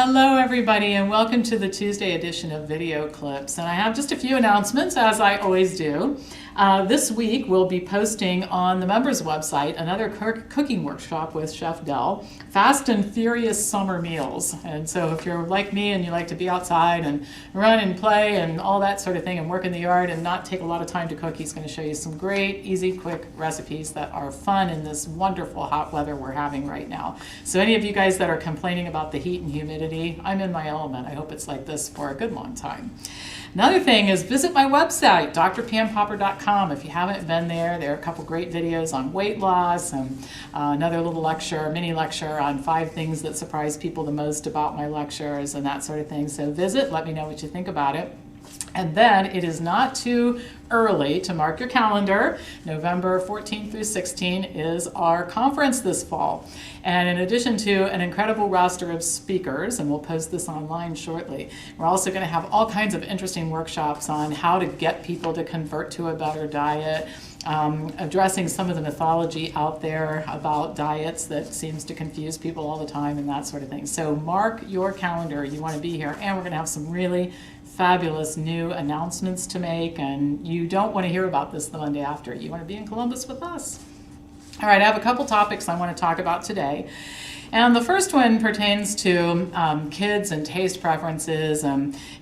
Hello everybody, and welcome to the Tuesday edition of Video Clips. And I have just a few announcements, as I always do. This week we'll be posting on the members website another cooking workshop with Chef Del, Fast and Furious Summer Meals. And so if you're like me and you like to be outside and run and play and all that sort of thing and work in the yard and not take a lot of time to cook, he's going to show you some great, easy, quick recipes that are fun in this wonderful hot weather we're having right now. So any of you guys that are complaining about the heat and humidity, I'm in my element. I hope it's like this for a good long time. Another thing is visit my website, drpampopper.com. If you haven't been there, there are a couple great videos on weight loss and another little lecture, mini lecture on 5 things that surprise people the most about my lectures and that sort of thing. So visit, let me know what you think about it. And then it is not too early to mark your calendar. November 14 through 16 is our conference this fall. And in addition to an incredible roster of speakers, and we'll post this online shortly, we're also going to have all kinds of interesting workshops on how to get people to convert to a better diet, addressing some of the mythology out there about diets that seems to confuse people all the time and that sort of thing. So mark your calendar. You want to be here, and we're going to have some really fabulous new announcements to make, and you don't want to hear about this the Monday after. You want to be in Columbus with us. All right, I have a couple topics I want to talk about today. And the first one pertains to kids and taste preferences.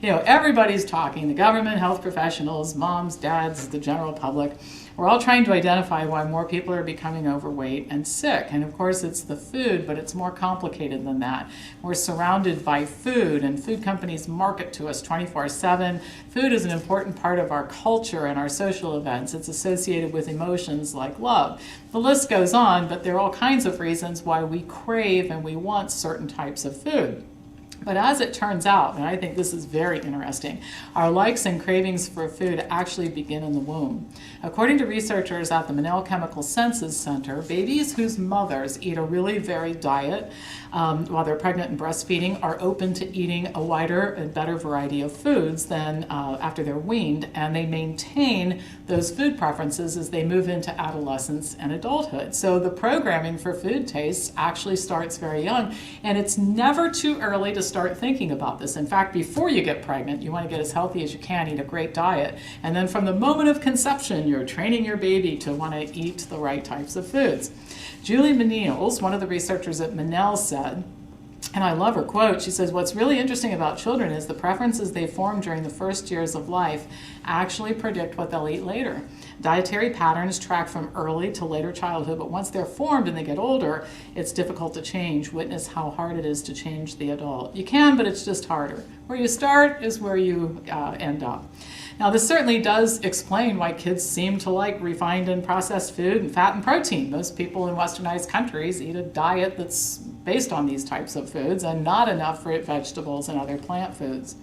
Everybody's talking, the government, health professionals, moms, dads, the general public. We're all trying to identify why more people are becoming overweight and sick. And of course it's the food, but it's more complicated than that. We're surrounded by food, and food companies market to us 24/7. Food is an important part of our culture and our social events. It's associated with emotions like love. The list goes on, but there are all kinds of reasons why we crave and we want certain types of food. But as it turns out, and I think this is very interesting, our likes and cravings for food actually begin in the womb. According to researchers at the Monell Chemical Senses Center, babies whose mothers eat a really varied diet while they're pregnant and breastfeeding are open to eating a wider and better variety of foods than after they're weaned, and they maintain those food preferences as they move into adolescence and adulthood. So the programming for food tastes actually starts very young, and it's never too early to start thinking about this. In fact, before you get pregnant, you want to get as healthy as you can, eat a great diet, and then from the moment of conception, you're training your baby to want to eat the right types of foods. Julie Menils, one of the researchers at Monell, said, and I love her quote, she says, "What's really interesting about children is the preferences they form during the first years of life actually predict what they'll eat later. Dietary patterns track from early to later childhood, but once they're formed and they get older, it's difficult to change. Witness how hard it is to change the adult." You can, but it's just harder. Where you start is where you end up. Now, this certainly does explain why kids seem to like refined and processed food and fat and protein. Most people in westernized countries eat a diet that's based on these types of foods and not enough fruit, vegetables, and other plant foods.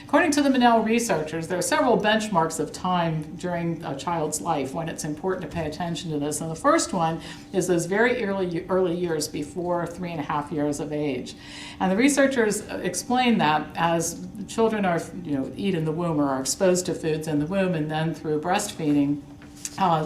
According to the Monell researchers, there are several benchmarks of time during a child's life when it's important to pay attention to this. And the first one is those very early years before 3.5 years of age. And the researchers explain that as children are, eat in the womb or are exposed to foods in the womb, and then through breastfeeding,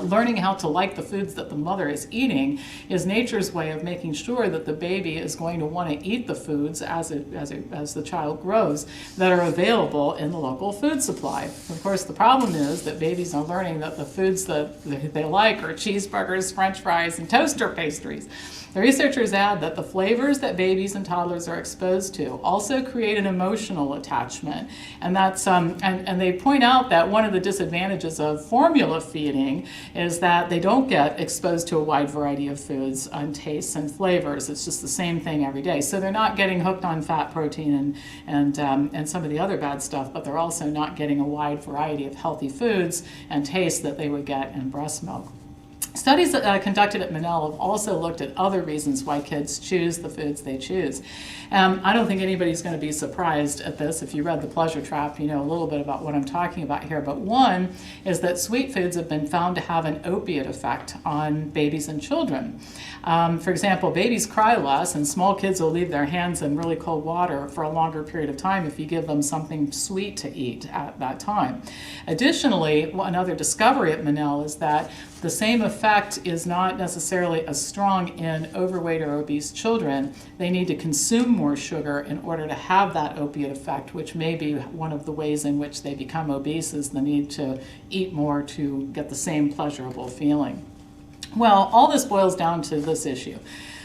learning how to like the foods that the mother is eating is nature's way of making sure that the baby is going to want to eat the foods as the child grows that are available in the local food supply. Of course, the problem is that babies are learning that the foods that they like are cheeseburgers, French fries, and toaster pastries. The researchers add that the flavors that babies and toddlers are exposed to also create an emotional attachment, and that's and they point out that one of the disadvantages of formula feeding is that they don't get exposed to a wide variety of foods and tastes and flavors. It's just the same thing every day. So they're not getting hooked on fat, protein, and some of the other bad stuff, but they're also not getting a wide variety of healthy foods and tastes that they would get in breast milk. Studies conducted at Monell have also looked at other reasons why kids choose the foods they choose. I don't think anybody's going to be surprised at this. If you read The Pleasure Trap, you know a little bit about what I'm talking about here. But one is that sweet foods have been found to have an opiate effect on babies and children. For example, babies cry less, and small kids will leave their hands in really cold water for a longer period of time if you give them something sweet to eat at that time. Additionally, another discovery at Monell is that the same effect effect is not necessarily as strong in overweight or obese children. They need to consume more sugar in order to have that opiate effect, which may be one of the ways in which they become obese, is the need to eat more to get the same pleasurable feeling. Well, all this boils down to this issue.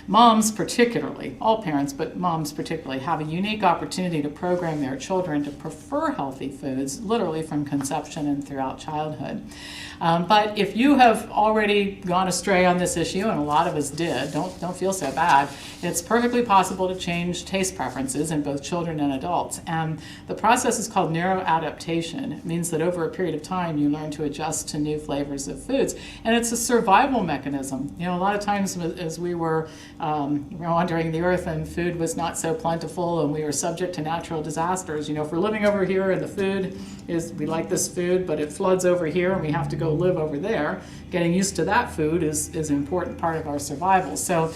Moms particularly, all parents, but moms particularly, have a unique opportunity to program their children to prefer healthy foods, literally from conception and throughout childhood. But if you have already gone astray on this issue, and a lot of us did, don't feel so bad. It's perfectly possible to change taste preferences in both children and adults. And the process is called neuroadaptation. It means that over a period of time, you learn to adjust to new flavors of foods. And it's a survival mechanism. You know, a lot of times as we were wandering the earth and food was not so plentiful and we were subject to natural disasters, you know, if we're living over here and the food is, we like this food, but it floods over here and we have to go live over there, getting used to that food is an important part of our survival. So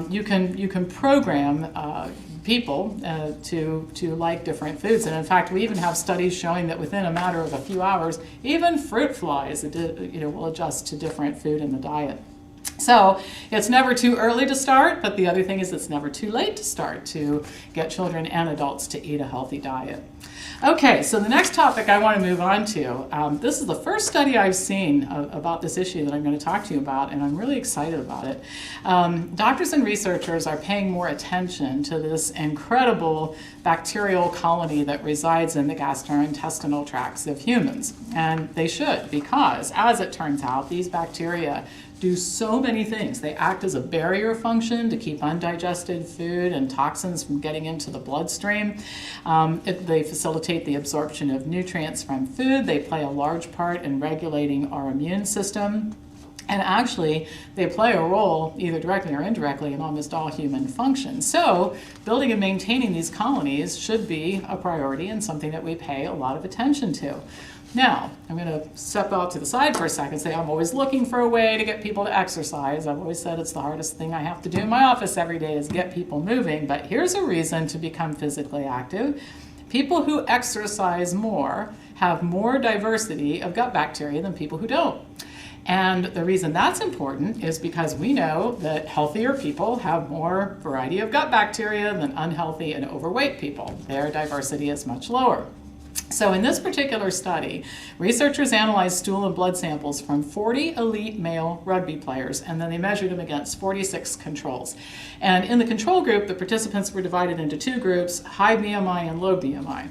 you can program people to like different foods. And in fact, we even have studies showing that within a matter of a few hours, even fruit flies will adjust to different food in the diet. So it's never too early to start, but the other thing is it's never too late to start to get children and adults to eat a healthy diet. Okay, so the next topic I want to move on to, this is the first study I've seen about this issue that I'm going to talk to you about, and I'm really excited about it. Doctors and researchers are paying more attention to this incredible bacterial colony that resides in the gastrointestinal tracts of humans. And they should, because as it turns out, these bacteria do so many things. They act as a barrier function to keep undigested food and toxins from getting into the bloodstream. They facilitate the absorption of nutrients from food. They play a large part in regulating our immune system. And actually, they play a role, either directly or indirectly, in almost all human functions. So building and maintaining these colonies should be a priority and something that we pay a lot of attention to. Now, I'm going to step out to the side for a second and say I'm always looking for a way to get people to exercise. I've always said it's the hardest thing I have to do in my office every day is get people moving. But here's a reason to become physically active. People who exercise more have more diversity of gut bacteria than people who don't. And the reason that's important is because we know that healthier people have more variety of gut bacteria than unhealthy and overweight people. Their diversity is much lower. So in this particular study, researchers analyzed stool and blood samples from 40 elite male rugby players, and then they measured them against 46 controls. And in the control group, the participants were divided into two groups, high BMI and low BMI.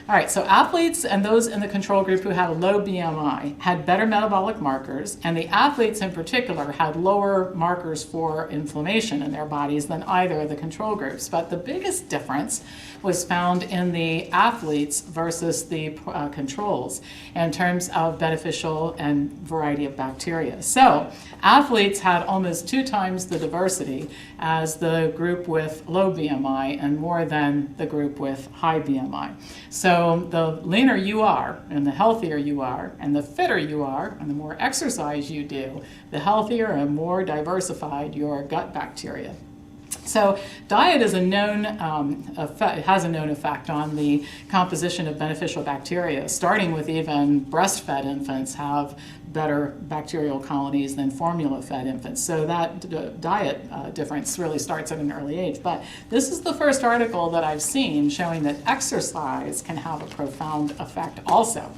All right, so athletes and those in the control group who had a low BMI had better metabolic markers, and the athletes in particular had lower markers for inflammation in their bodies than either of the control groups. But the biggest difference was found in the athletes versus the controls in terms of beneficial and variety of bacteria. So athletes had almost 2 times the diversity as the group with low BMI and more than the group with high BMI. So the leaner you are and the healthier you are and the fitter you are and the more exercise you do, the healthier and more diversified your gut bacteria. So diet is a known has a known effect on the composition of beneficial bacteria, starting with even breastfed infants have better bacterial colonies than formula-fed infants. So that diet difference really starts at an early age. But this is the first article that I've seen showing that exercise can have a profound effect also.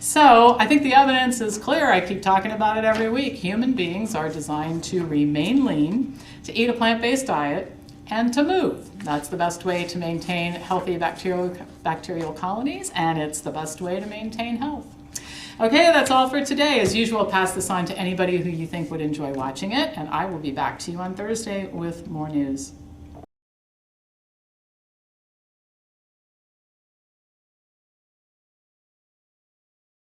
So I think the evidence is clear. I keep talking about it every week. Human beings are designed to remain lean, to eat a plant-based diet, and to move. That's the best way to maintain healthy bacterial colonies, and it's the best way to maintain health. Okay, that's all for today. As usual, pass this on to anybody who you think would enjoy watching it, and I will be back to you on Thursday with more news.